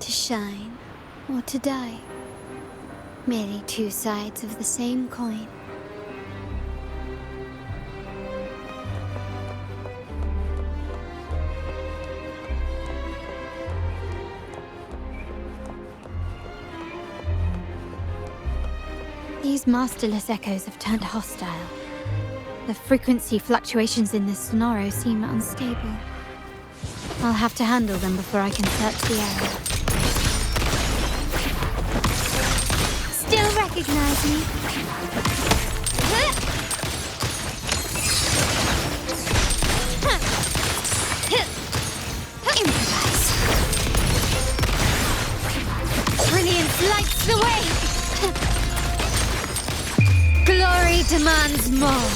To shine or to die. Merely two sides of the same coin. These masterless echoes have turned hostile. The frequency fluctuations in this sonoro seem unstable. I'll have to handle them before I can search the area. Still recognize me? Improvise. Brilliance lights the way! Glory demands more.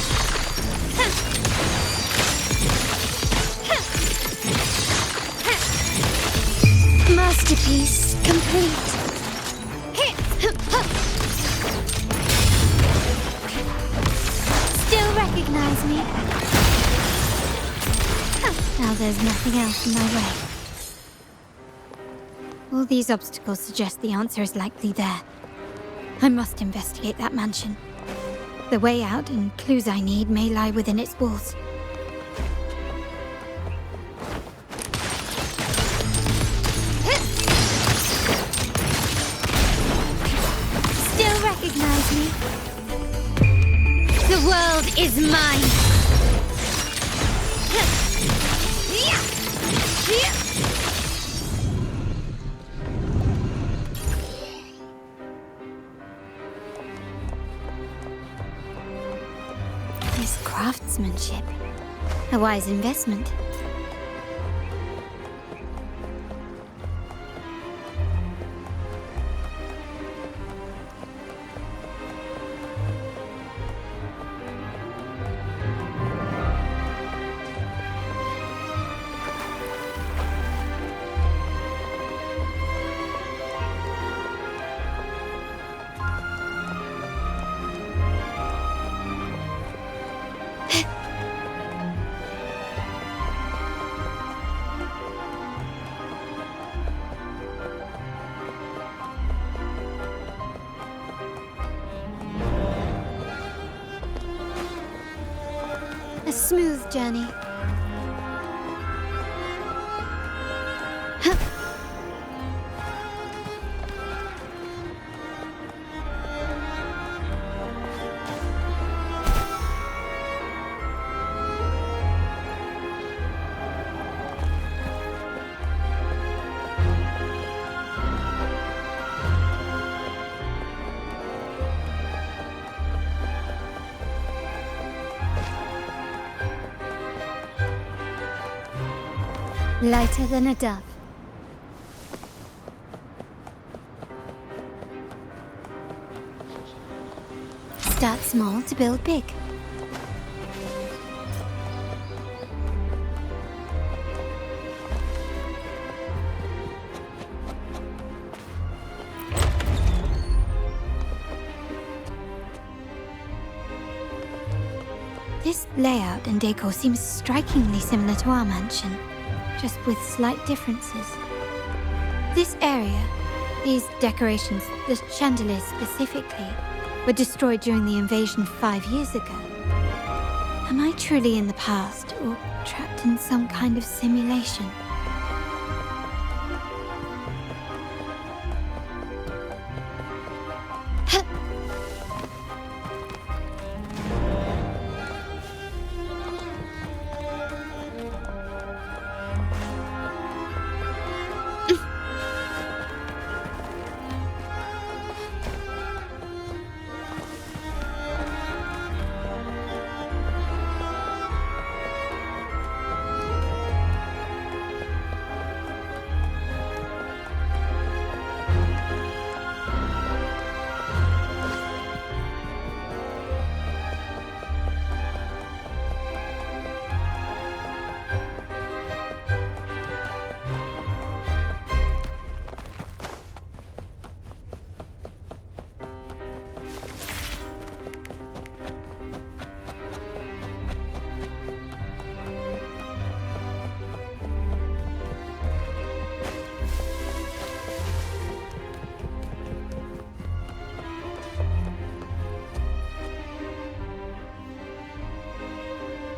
Masterpiece complete. Still recognize me? Now there's nothing else in my way. All these obstacles suggest the answer is likely there. I must investigate that mansion. The way out and clues I need may lie within its walls. Still recognize me? The world is mine! This craftsmanship. A wise investment. A smooth journey. Lighter than a dove. Start small to build big. This layout and decor seems strikingly similar to our mansion, just with slight differences. This area, these decorations, the chandeliers specifically, were destroyed during the invasion 5 years ago. Am I truly in the past, or trapped in some kind of simulation?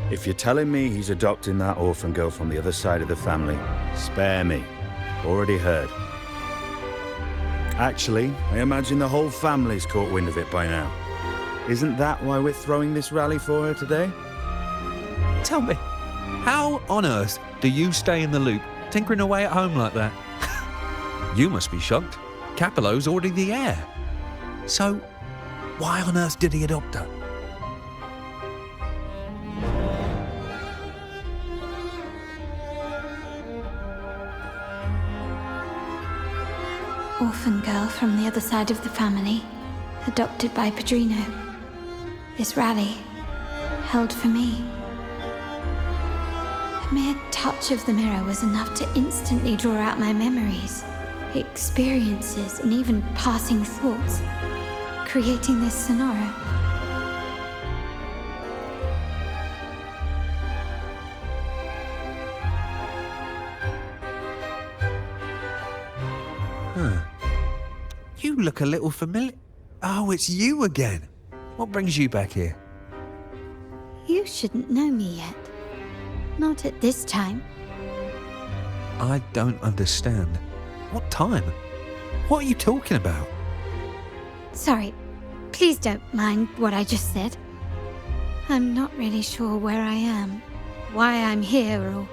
If you're telling me he's adopting that orphan girl from the other side of the family, spare me. Already heard. Actually, I imagine the whole family's caught wind of it by now. Isn't that why we're throwing this rally for her today? Tell me, how on earth do you stay in the loop, tinkering away at home like that? You must be shocked. Capello's already the heir. So, why on earth did he adopt her? Orphan girl from the other side of the family, adopted by Padrino. This rally, held for me. A mere touch of the mirror was enough to instantly draw out my memories, experiences, and even passing thoughts, creating this scenario. You look a little familiar. Oh, it's you again. What brings you back here? You shouldn't know me yet. Not at this time. I don't understand. What time? What are you talking about? Sorry, please don't mind what I just said. I'm not really sure where I am, why I'm here, or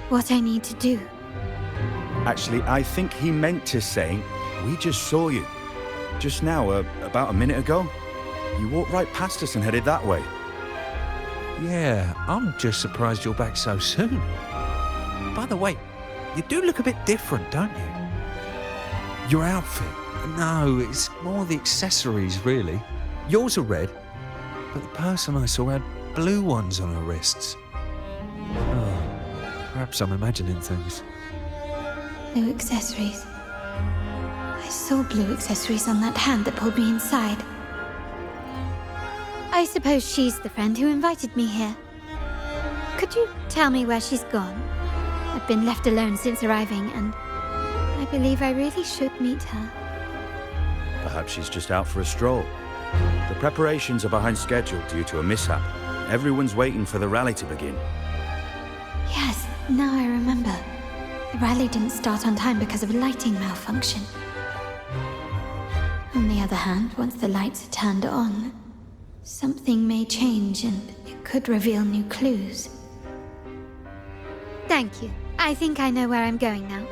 what I need to do. Actually, I think he meant to say, we just saw you. Just now, about a minute ago. You walked right past us and headed that way. Yeah, I'm just surprised you're back so soon. By the way, you do look a bit different, don't you? Your outfit. No, it's more the accessories, really. Yours are red, but the person I saw had blue ones on her wrists. Oh, perhaps I'm imagining things. Blue accessories. I saw blue accessories on that hand that pulled me inside. I suppose she's the friend who invited me here. Could you tell me where she's gone? I've been left alone since arriving, and I believe I really should meet her. Perhaps she's just out for a stroll. The preparations are behind schedule due to a mishap. Everyone's waiting for the rally to begin. Yes, now I remember. The rally didn't start on time because of a lighting malfunction. On the other hand, once the lights are turned on, something may change and it could reveal new clues. Thank you. I think I know where I'm going now.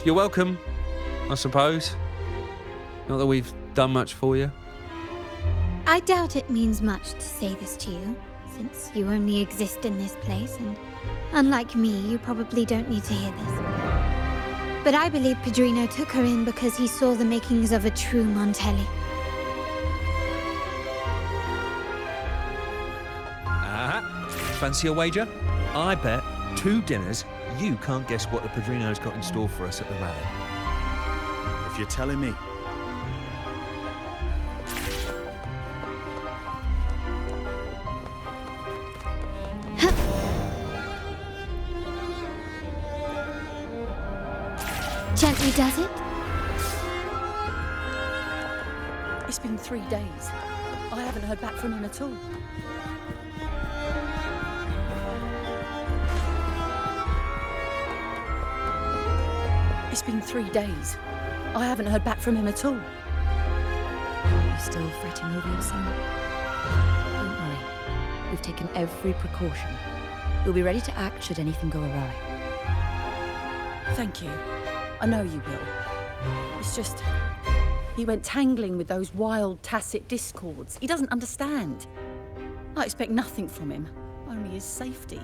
You're welcome, I suppose. Not that we've done much for you. I doubt it means much to say this to you, since you only exist in this place, and unlike me, you probably don't need to hear this. But I believe Padrino took her in because he saw the makings of a true Montelli. Fancy a wager? I bet 2 dinners you can't guess what the Padrino's got in store for us at the rally. If you're telling me. Gently does it? It's been 3 days. I haven't heard back from him at all. It's been 3 days. I haven't heard back from him at all. You're still fretting over your son? Don't worry. We've taken every precaution. We'll be ready to act should anything go awry. Thank you. I know you will. It's just... he went tangling with those wild tacit discords. He doesn't understand. I expect nothing from him, only his safety.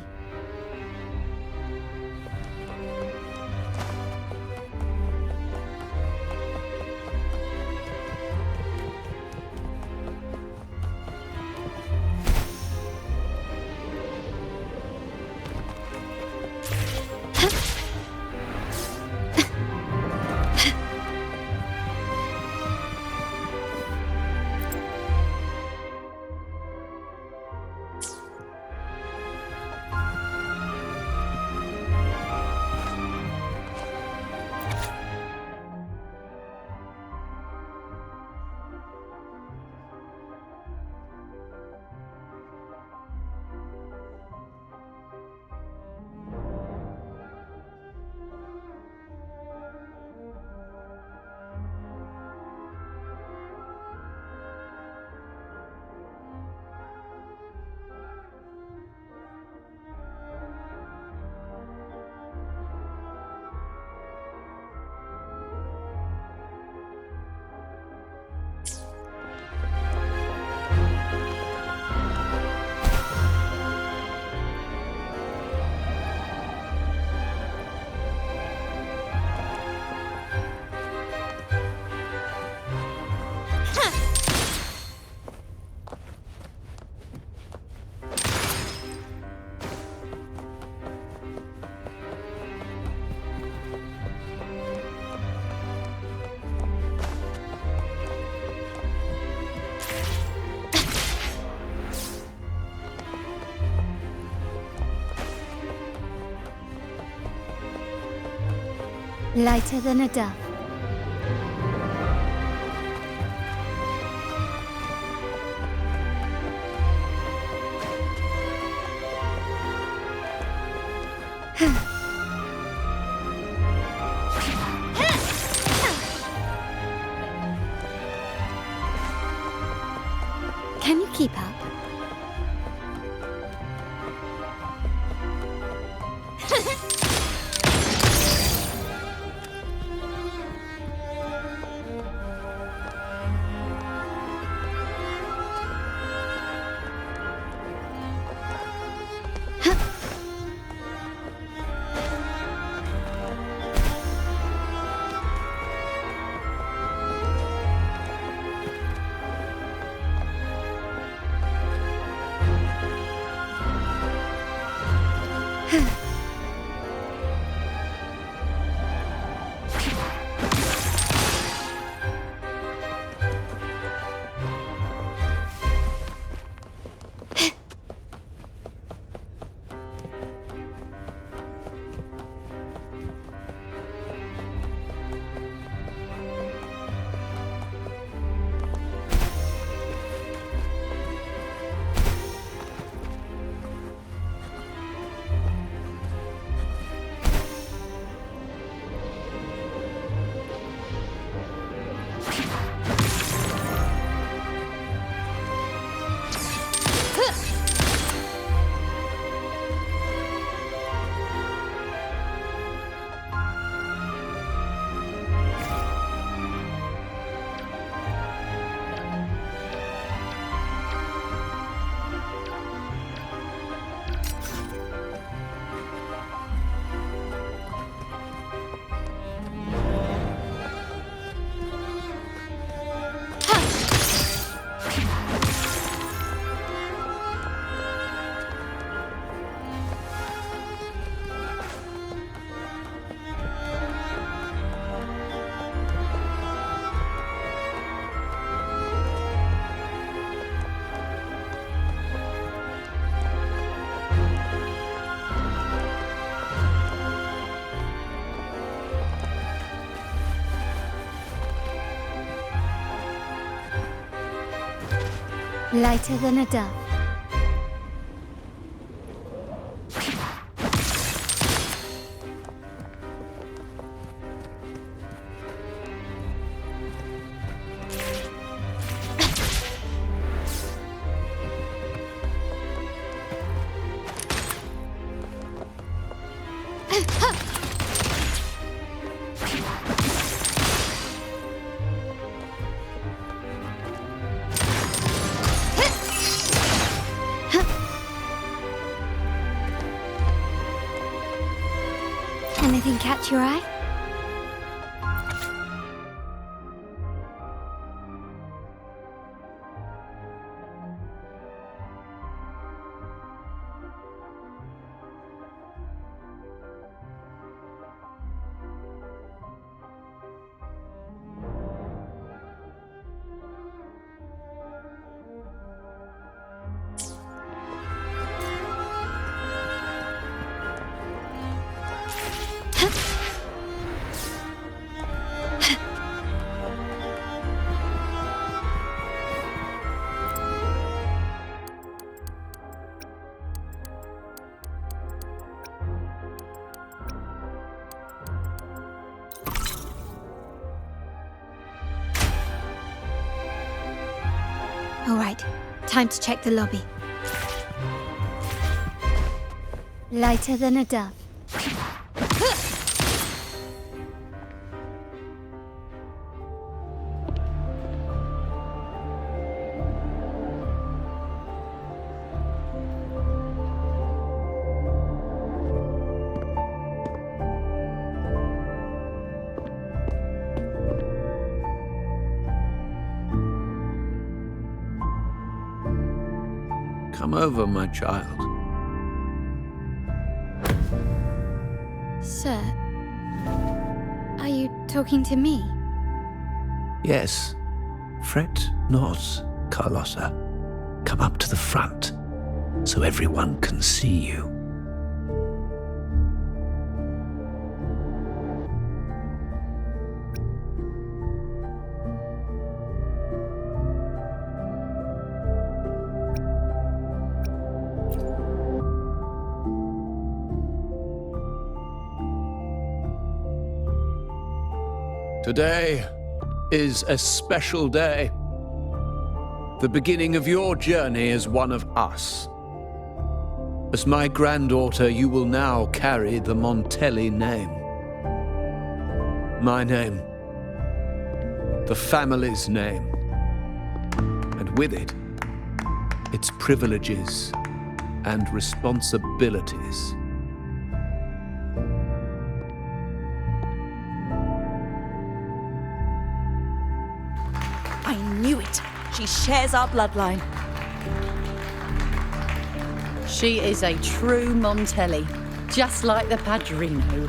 Lighter than a dove. Can you keep up? Lighter than a dove. Anything catch your eye? All right, time to check the lobby. Lighter than a dove. Come over, my child. Sir, are you talking to me? Yes. Fret not, Carlotta. Come up to the front, so everyone can see you. Today is a special day. The beginning of your journey as one of us. As my granddaughter, you will now carry the Montelli name. My name. The family's name. And with it, its privileges and responsibilities. I knew it. She shares our bloodline. She is a true Montelli, just like the Padrino.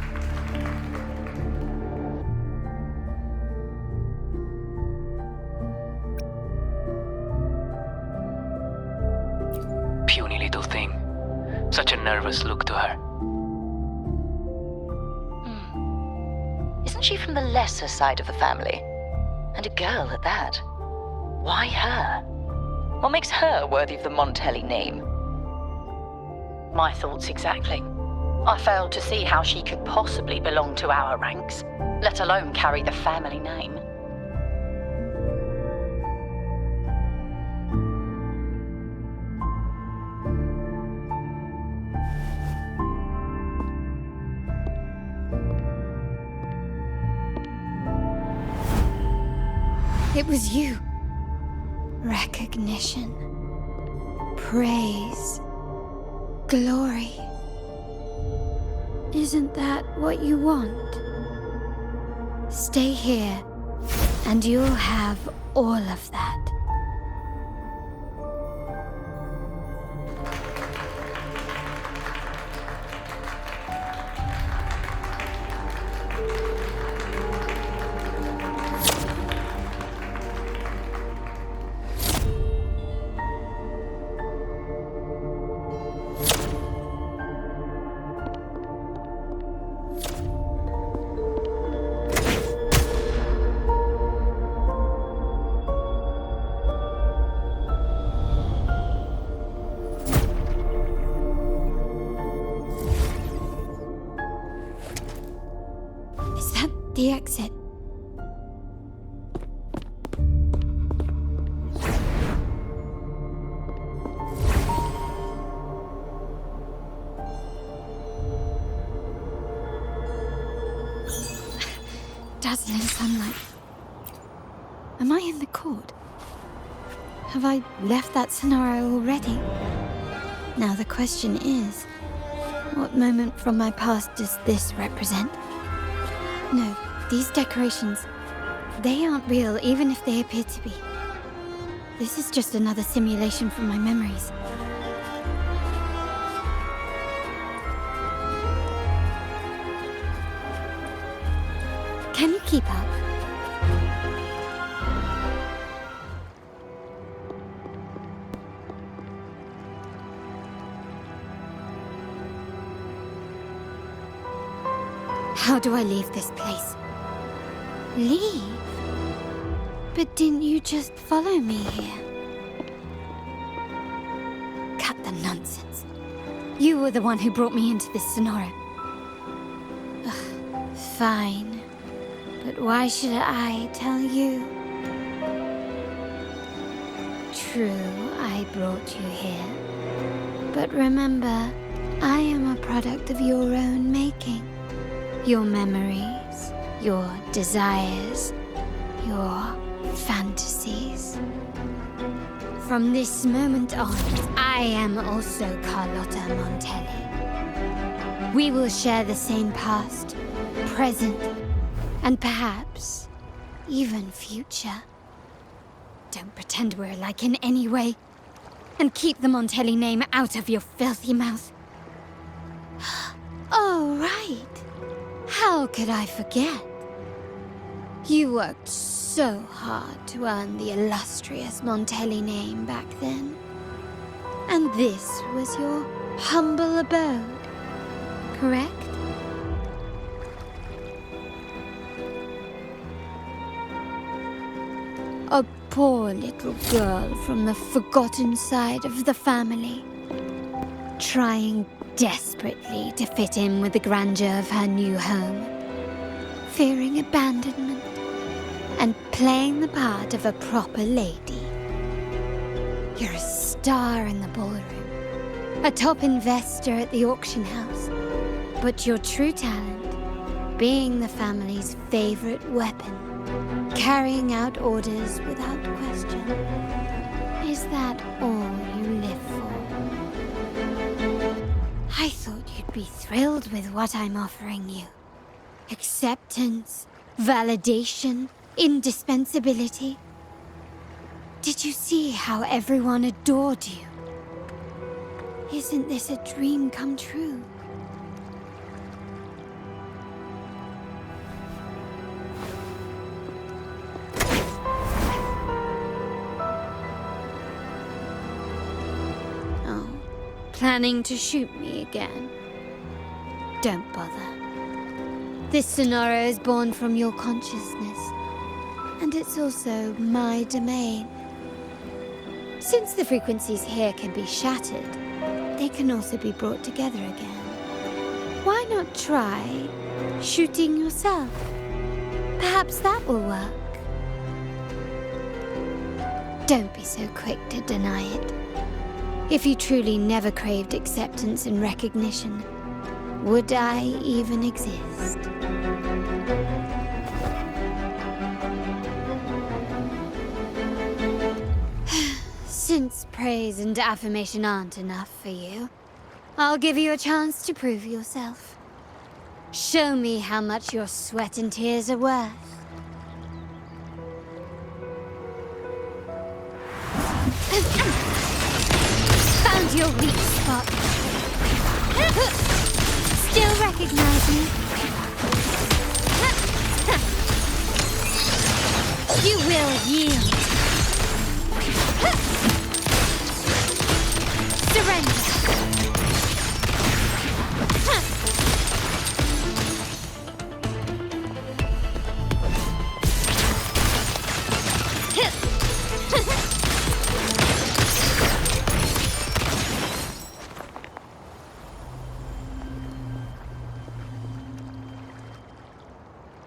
Puny little thing. Such a nervous look to her. Isn't she from the lesser side of the family? And a girl at that. Why her? What makes her worthy of the Montelli name? My thoughts exactly. I failed to see how she could possibly belong to our ranks, let alone carry the family name. It was you. Recognition. Praise. Glory. Isn't that what you want? Stay here, and you'll have all of that. The exit. Dazzling sunlight. Am I in the court? Have I left that scenario already? Now the question is, what moment from my past does this represent? No, these decorations, they aren't real, even if they appear to be. This is just another simulation from my memories. Can you keep up? How do I leave this place? Leave? But didn't you just follow me here? Cut the nonsense. You were the one who brought me into this scenario. Ugh, fine. But why should I tell you? True, I brought you here. But remember, I am a product of your own making. Your memories, your desires, your fantasies. From this moment on, I am also Carlotta Montelli. We will share the same past, present, and perhaps even future. Don't pretend we're alike in any way, and keep the Montelli name out of your filthy mouth. Oh, right. How could I forget? You worked so hard to earn the illustrious Montelli name back then. And this was your humble abode, correct? A poor little girl from the forgotten side of the family, trying desperately to fit in with the grandeur of her new home, fearing abandonment, and playing the part of a proper lady. You're a star in the ballroom, a top investor at the auction house, but your true talent, being the family's favorite weapon, carrying out orders without question. Is that all you live for? I thought you'd be thrilled with what I'm offering you. Acceptance, validation, indispensability. Did you see how everyone adored you? Isn't this a dream come true? Oh, planning to shoot me again? Don't bother. This sonoro is born from your consciousness, and it's also my domain. Since the frequencies here can be shattered, they can also be brought together again. Why not try shooting yourself? Perhaps that will work. Don't be so quick to deny it. If you truly never craved acceptance and recognition, would I even exist? Since praise and affirmation aren't enough for you, I'll give you a chance to prove yourself. Show me how much your sweat and tears are worth. Found your weak spot. Still recognize me? You will yield. Surrender.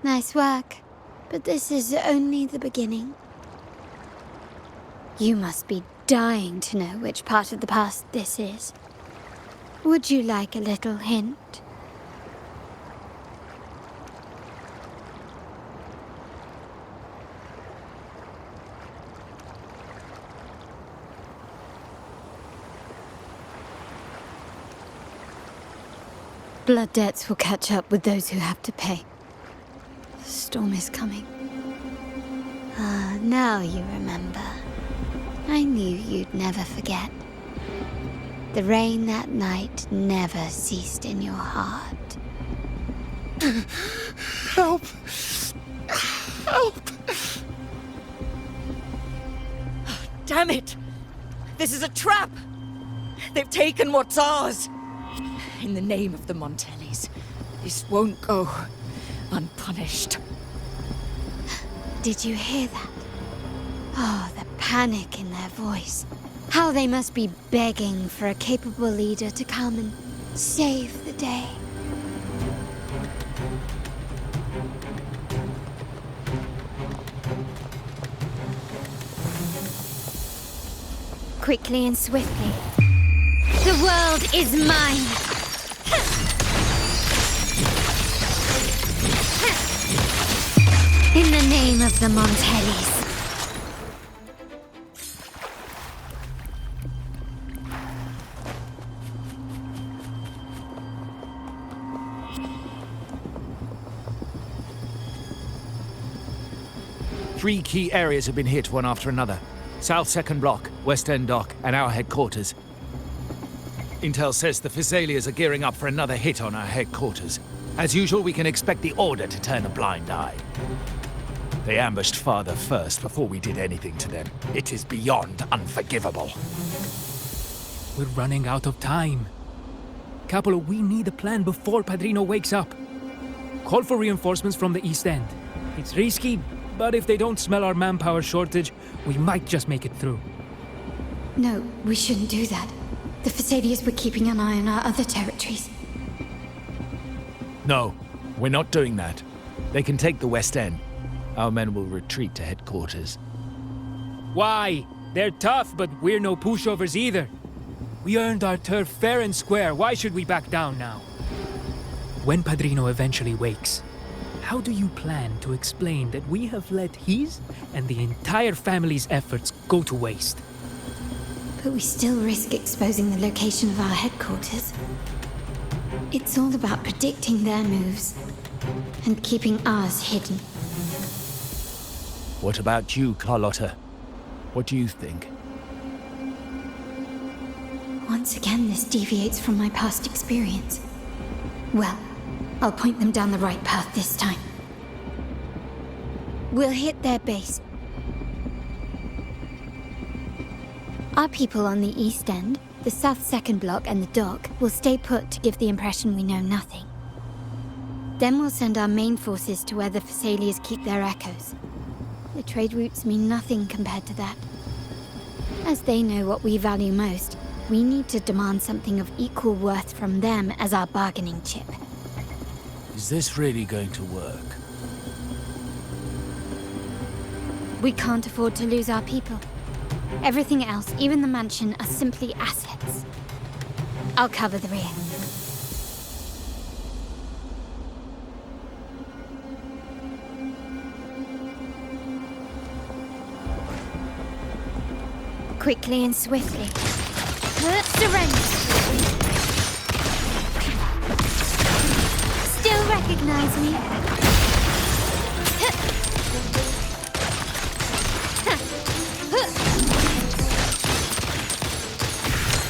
Nice work, but this is only the beginning. You must be dying to know which part of the past this is. Would you like a little hint? Blood debts will catch up with those who have to pay. The storm is coming. Ah, now you remember. I knew you'd never forget. The rain that night never ceased in your heart. Help! Help! Damn it! This is a trap! They've taken what's ours! In the name of the Montellis, this won't go unpunished. Did you hear that? Oh, the panic in their voice. How they must be begging for a capable leader to come and save the day. Quickly and swiftly. The world is mine! In the name of the Montellis. Three key areas have been hit one after another. South Second Block, West End Dock, and our headquarters. Intel says the Physaelias are gearing up for another hit on our headquarters. As usual, we can expect the Order to turn a blind eye. They ambushed Father first before we did anything to them. It is beyond unforgivable. We're running out of time. Capola, we need a plan before Padrino wakes up. Call for reinforcements from the East End. It's risky, but if they don't smell our manpower shortage, we might just make it through. No, we shouldn't do that. The Physaelias were keeping an eye on our other territories. No, we're not doing that. They can take the West End. our men will retreat to headquarters. Why? They're tough, but we're no pushovers either. We earned our turf fair and square. Why should we back down now? When Padrino eventually wakes, how do you plan to explain that we have let his and the entire family's efforts go to waste? But we still risk exposing the location of our headquarters. It's all about predicting their moves and keeping ours hidden. What about you, Carlotta? What do you think? Once again, this deviates from my past experience. Well, I'll point them down the right path this time. We'll hit their base. Our people on the east end, the south second block and the dock will stay put to give the impression we know nothing. Then we'll send our main forces to where the Thessalians keep their echoes. The trade routes mean nothing compared to that. As they know what we value most, we need to demand something of equal worth from them as our bargaining chip. Is this really going to work? We can't afford to lose our people. Everything else, even the mansion, are simply assets. I'll cover the rear. Quickly and swiftly. Surrender! Still recognize me?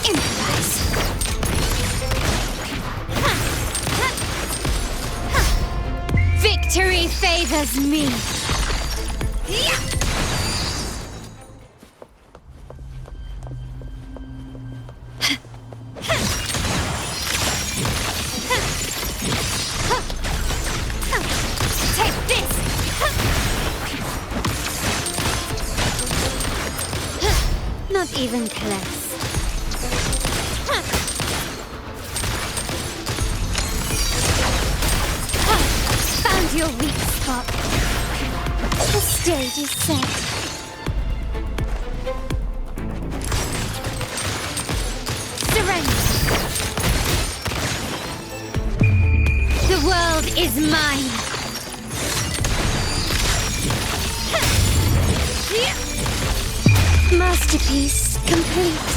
Improvise. Victory favors me. Take this! Not even close. Found your weak spot. The stage is set. Surrender. The world is mine. Masterpiece complete.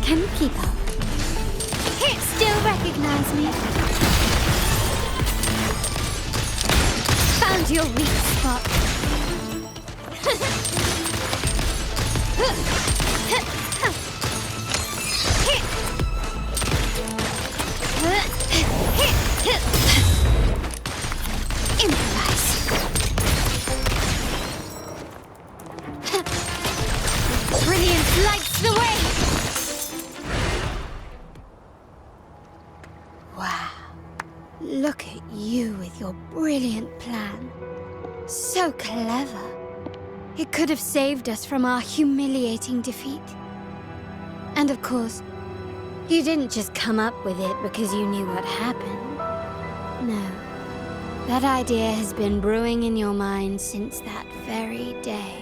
Can you keep up? Still recognize me? Found your weak spot. Improvise. Brilliance lights the way! Wow. Look at you with your brilliant plan. So clever. It could have saved us from our humiliating defeat. And of course, you didn't just come up with it because you knew what happened. No. That idea has been brewing in your mind since that very day.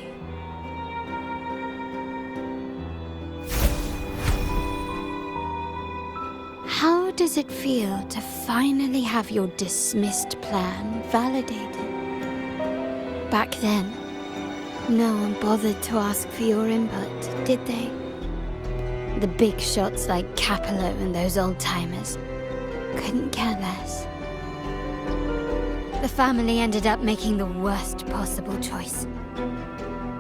How does it feel to finally have your dismissed plan validated? Back then, no one bothered to ask for your input, did they? The big shots like Capello and those old-timers couldn't care less. The family ended up making the worst possible choice.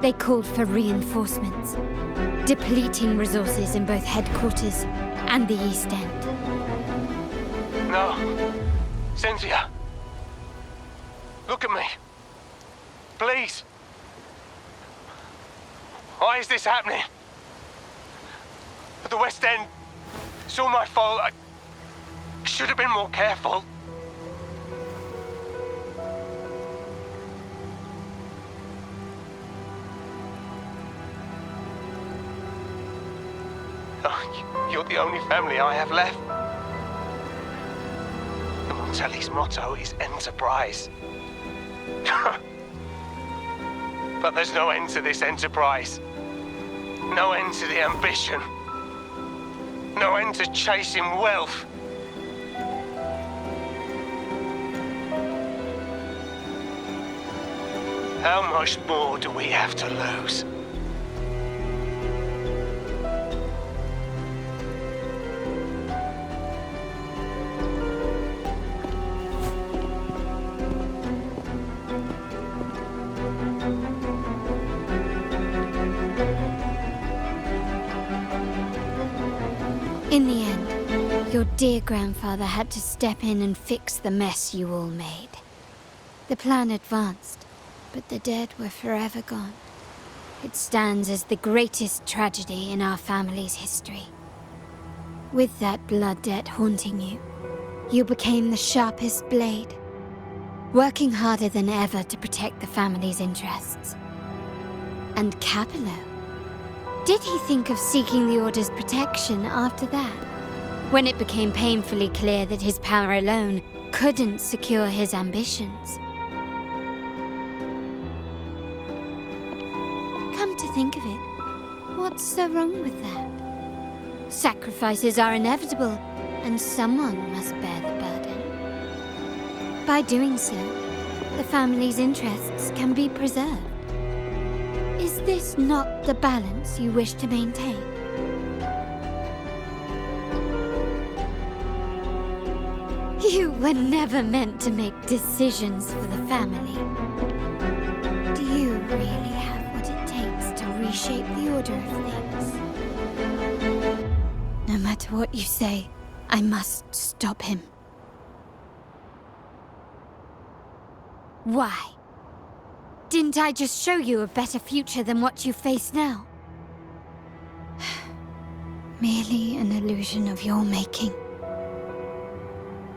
They called for reinforcements, depleting resources in both headquarters and the East End. No. Cynthia. Look at me. Please. Why is this happening? At the West End. It's all my fault. I should have been more careful. Oh, you're the only family I have left. The Montelli's motto is enterprise. But there's no end to this enterprise. No end to the ambition. No end to chasing wealth. How much more do we have to lose? In the end, your dear grandfather had to step in and fix the mess you all made. The plan advanced, but the dead were forever gone. It stands as the greatest tragedy in our family's history. With that blood debt haunting you, you became the sharpest blade, working harder than ever to protect the family's interests. And Capello? Did he think of seeking the Order's protection after that? When it became painfully clear that his power alone couldn't secure his ambitions. Come to think of it, what's so wrong with that? Sacrifices are inevitable, and someone must bear the burden. By doing so, the family's interests can be preserved. Is this not the balance you wish to maintain? You were never meant to make decisions for the family. Do you really have what it takes to reshape the order of things? No matter what you say, I must stop him. Why? Didn't I just show you a better future than what you face now? Merely an illusion of your making.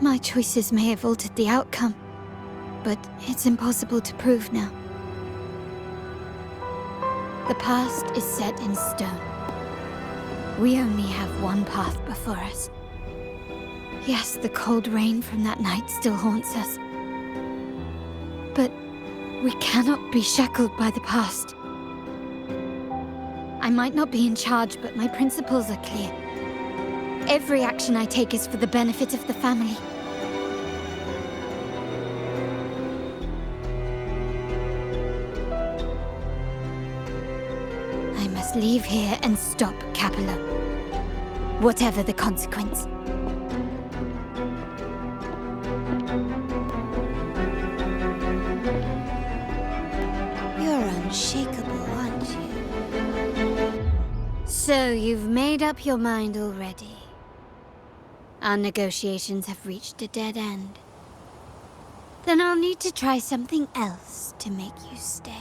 My choices may have altered the outcome, but it's impossible to prove now. The past is set in stone. We only have one path before us. Yes, the cold rain from that night still haunts us. But we cannot be shackled by the past. I might not be in charge, but my principles are clear. Every action I take is for the benefit of the family. I must leave here and stop Capello, whatever the consequence. Unshakable, aren't you? So you've made up your mind already. Our negotiations have reached a dead end. Then I'll need to try something else to make you stay.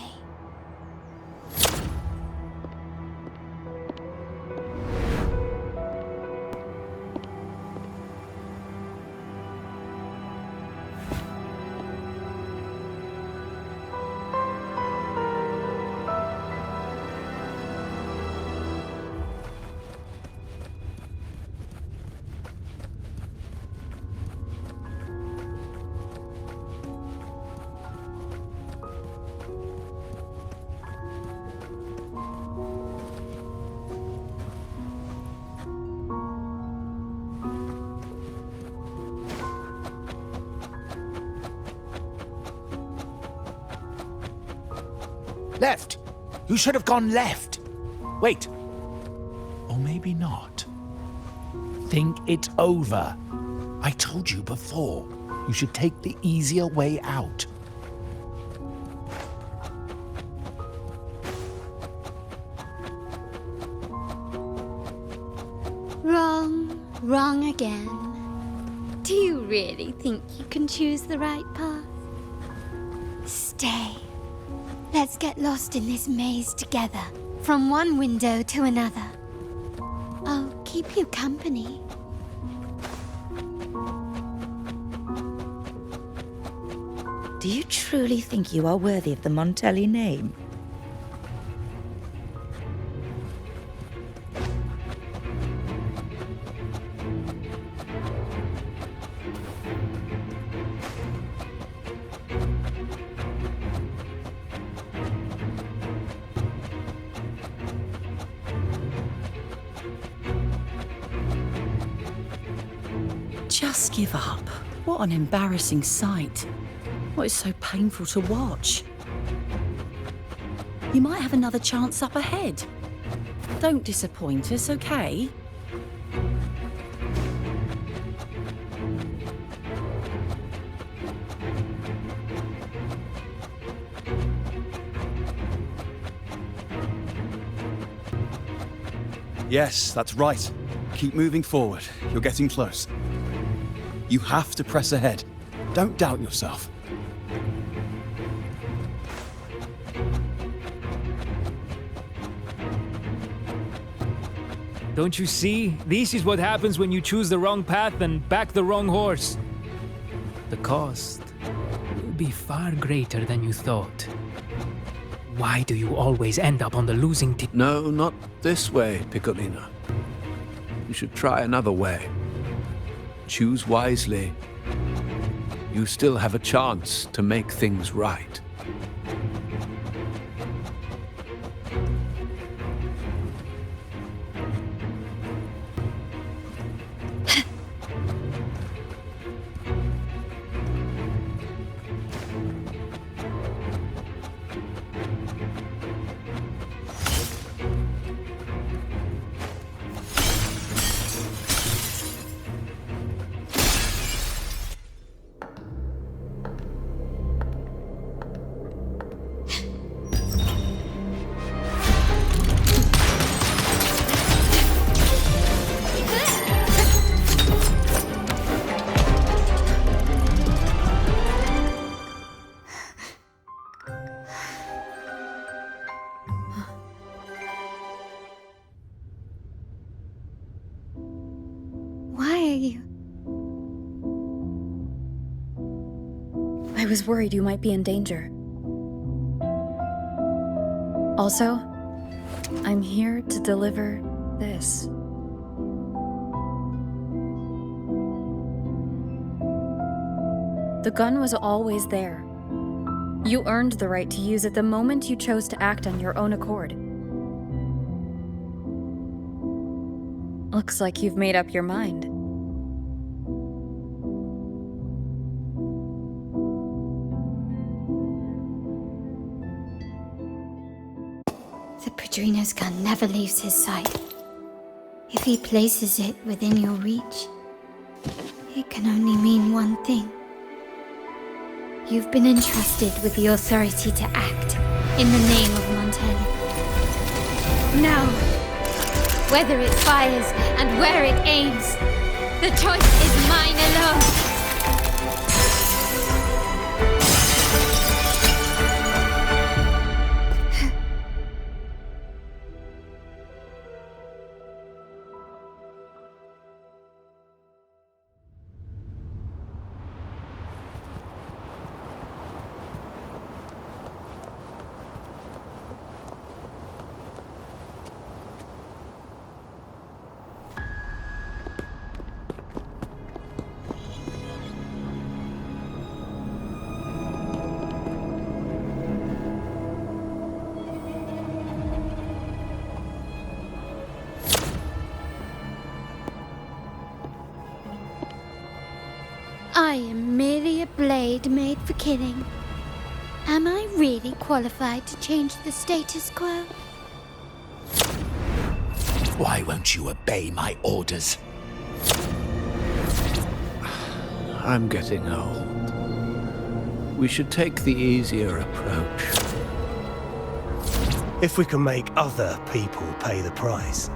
Left! You should have gone left! Wait. Or maybe not. Think it over. I told you before. You should take the easier way out. Wrong again. Do you really think you can choose the right path? Stay. Let's get lost in this maze together, from one window to another. I'll keep you company. Do you truly think you are worthy of the Montelli name? Just give up. What an embarrassing sight. What is so painful to watch? You might have another chance up ahead. Don't disappoint us, okay? Yes, that's right. Keep moving forward. You're getting close. You have to press ahead. Don't doubt yourself. Don't you see? This is what happens when you choose the wrong path and back the wrong horse. The cost will be far greater than you thought. Why do you always end up on the losing team? No, not this way, Piccolina. You should try another way. Choose wisely. You still have a chance to make things right. I was worried you might be in danger. Also, I'm here to deliver this. The gun was always there. You earned the right to use it the moment you chose to act on your own accord. Looks like you've made up your mind. The Padrino's gun never leaves his sight. If he places it within your reach, it can only mean one thing. You've been entrusted with the authority to act in the name of Montell. Now, whether it fires and where it aims, the choice is mine alone. I am merely a blade made for killing. Am I really qualified to change the status quo? Why won't you obey my orders? I'm getting old. We should take the easier approach. If we can make other people pay the price.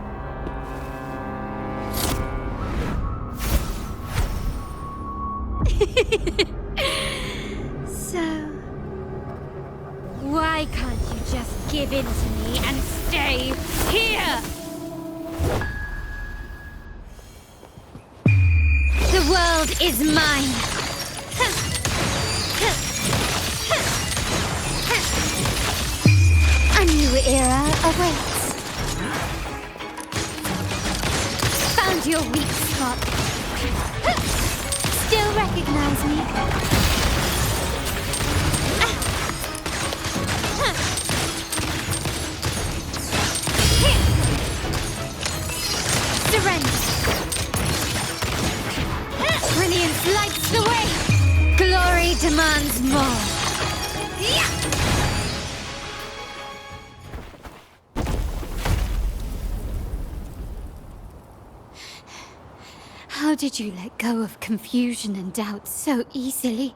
So, why can't you just give in to me and stay here? The world is mine. A new era awaits. Found your weak spot. Still recognize me? Surrender. demands more. How did you let go of confusion and doubt so easily?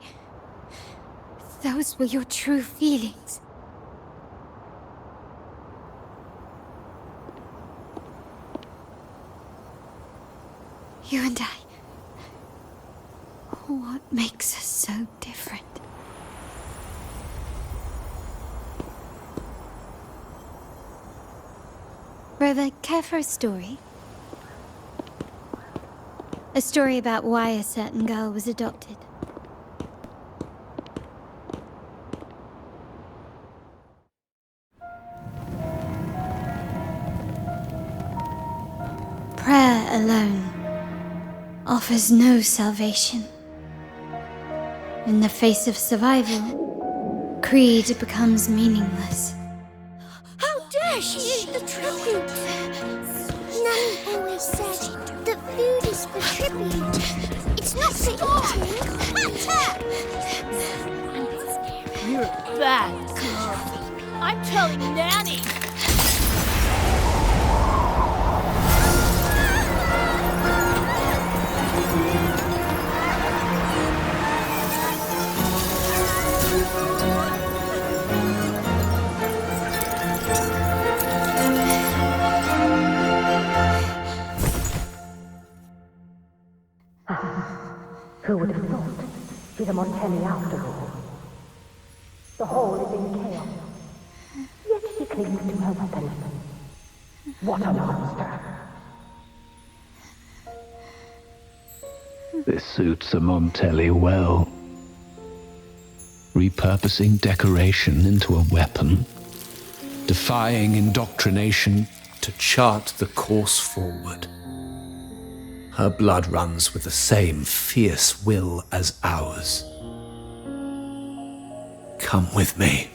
Those were your true feelings. You and I. What makes us so different? Rover, care for a story? A story about why a certain girl was adopted. Prayer alone offers no salvation. In the face of survival, creed becomes meaningless. How dare she eat the tribute? Nanny always said that food is for tribute. It's not for eating. You're a bad girl. I'm telling Nanny. Who would have thought? She's a Montell after all. The hall is in chaos. Yet she clings to her weapon. What a monster! This suits a Montell well. Repurposing decoration into a weapon, defying indoctrination to chart the course forward. Her blood runs with the same fierce will as ours. Come with me.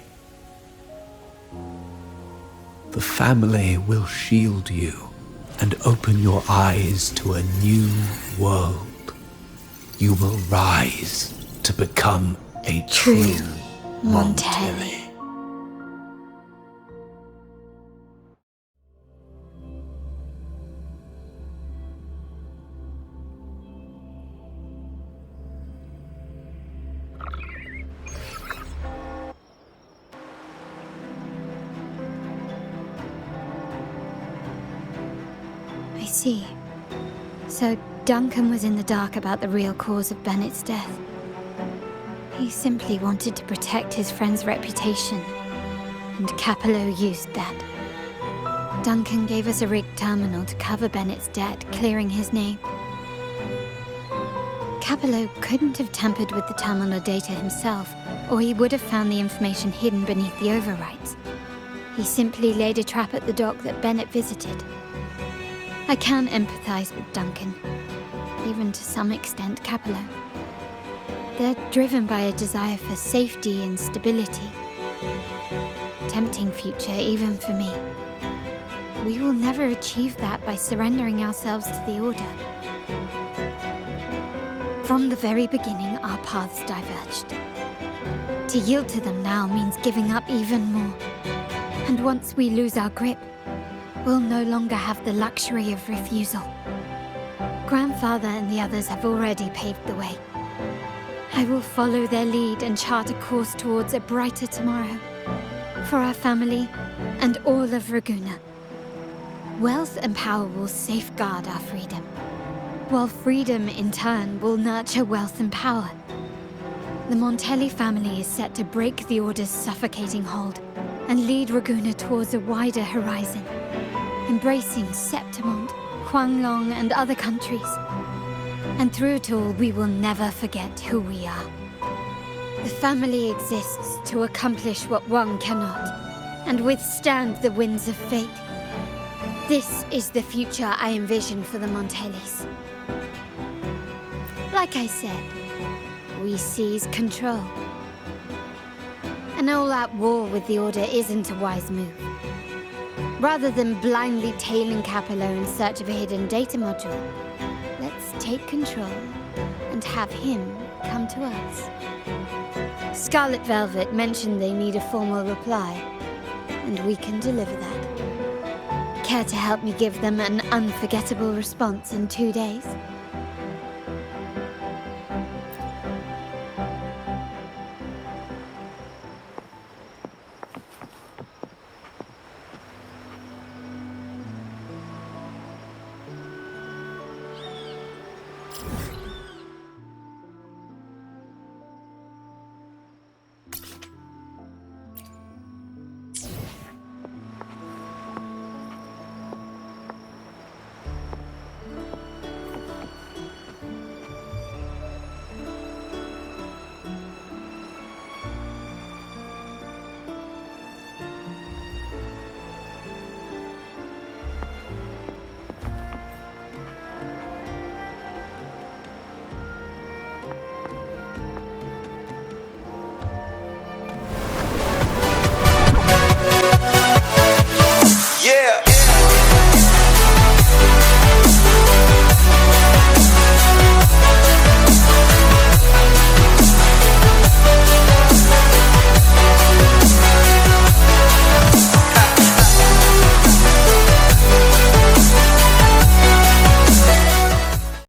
The family will shield you and open your eyes to a new world. You will rise to become a true Montell. I see. So Duncan was in the dark about the real cause of Bennett's death. He simply wanted to protect his friend's reputation, and Capello used that. Duncan gave us a rigged terminal to cover Bennett's debt, clearing his name. Capello couldn't have tampered with the terminal data himself, or he would have found the information hidden beneath the overwrites. He simply laid a trap at the dock that Bennett visited. I can empathize with Duncan, even to some extent Capello. They're driven by a desire for safety and stability. Tempting future even for me. We will never achieve that by surrendering ourselves to the Order. From the very beginning, our paths diverged. To yield to them now means giving up even more. And once we lose our grip, we'll no longer have the luxury of refusal. Grandfather and the others have already paved the way. I will follow their lead and chart a course towards a brighter tomorrow. For our family and all of Ragunna. Wealth and power will safeguard our freedom, while freedom in turn will nurture wealth and power. The Montell family is set to break the Order's suffocating hold and lead Ragunna towards a wider horizon, embracing Septimont, Huanglong, and other countries. And through it all, we will never forget who we are. The family exists to accomplish what one cannot, and withstand the winds of fate. This is the future I envision for the Montellis. Like I said, we seize control. An all-out war with the Order isn't a wise move. Rather than blindly tailing Capello in search of a hidden data module, let's take control and have him come to us. Scarlet Velvet mentioned they need a formal reply, and we can deliver that. Care to help me give them an unforgettable response in 2 days?